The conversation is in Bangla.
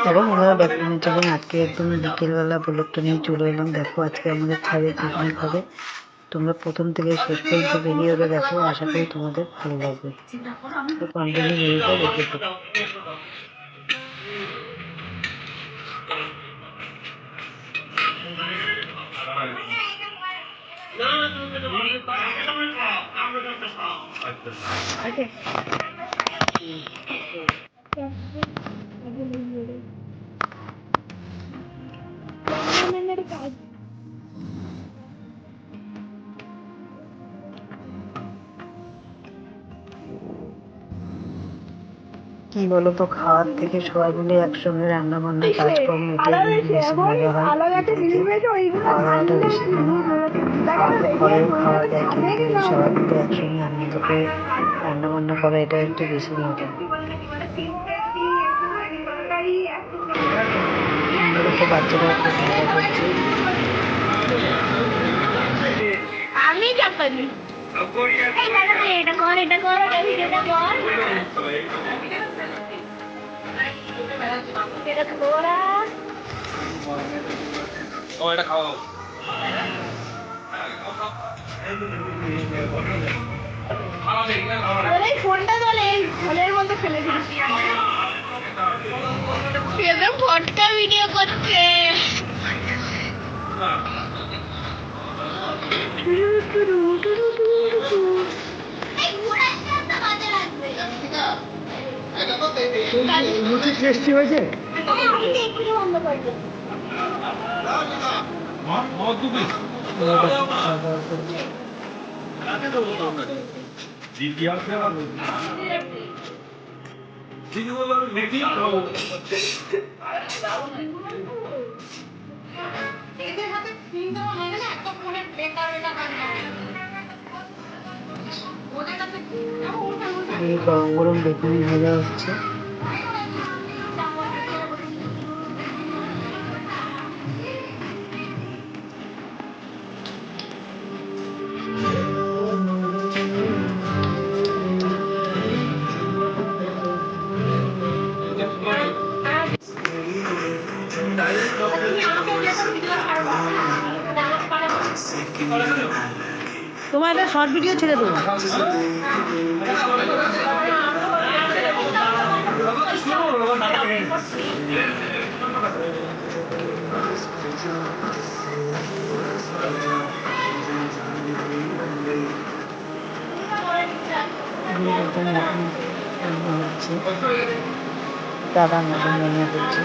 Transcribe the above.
দেখো বন্ধুরা, চলুন আজকে একদম বিকেলবেলা ব্লগটা নিয়ে চলে এলাম। দেখো আজকে আমাদের ছাদে পিকনিক হবে। তোমরা প্রথম থেকে শেষ পর্যন্ত ভিডিওটা দেখো, আশা করি তোমাদের ভালো লাগবে। তো কন্টিনিউ ভিডিওটা দেখতে থাকো। কি বলতো, খাওয়ার থেকে সবাই মিলে একসঙ্গে রান্না বান্না কাজকর্ম বেশি মজা হয়। খাওয়াটা বেশি ঘরেও খাওয়া যায়, কিন্তু সবাই মিলে একসঙ্গে আনন্দ করে রান্না বান্না করা এটা একটু বেশি মজা। বাচ্চারা খুব মজা করছে। আমি জাপানি এটা কর এটা কর এটা কর এটা করা ও এটা খাওয়া আরে ফোনটা তোলে ফোনের মধ্যে ফেলে দিয়েছি এটা ফটো ভিডিও করছে। টেস্টি হয়েছে। গরম গরম বেগুনি ভাজা হচ্ছে। তোমার একটা শর্ট ভিডিও ছেড়ে দেবো। দাদা মতন রান্না করছে।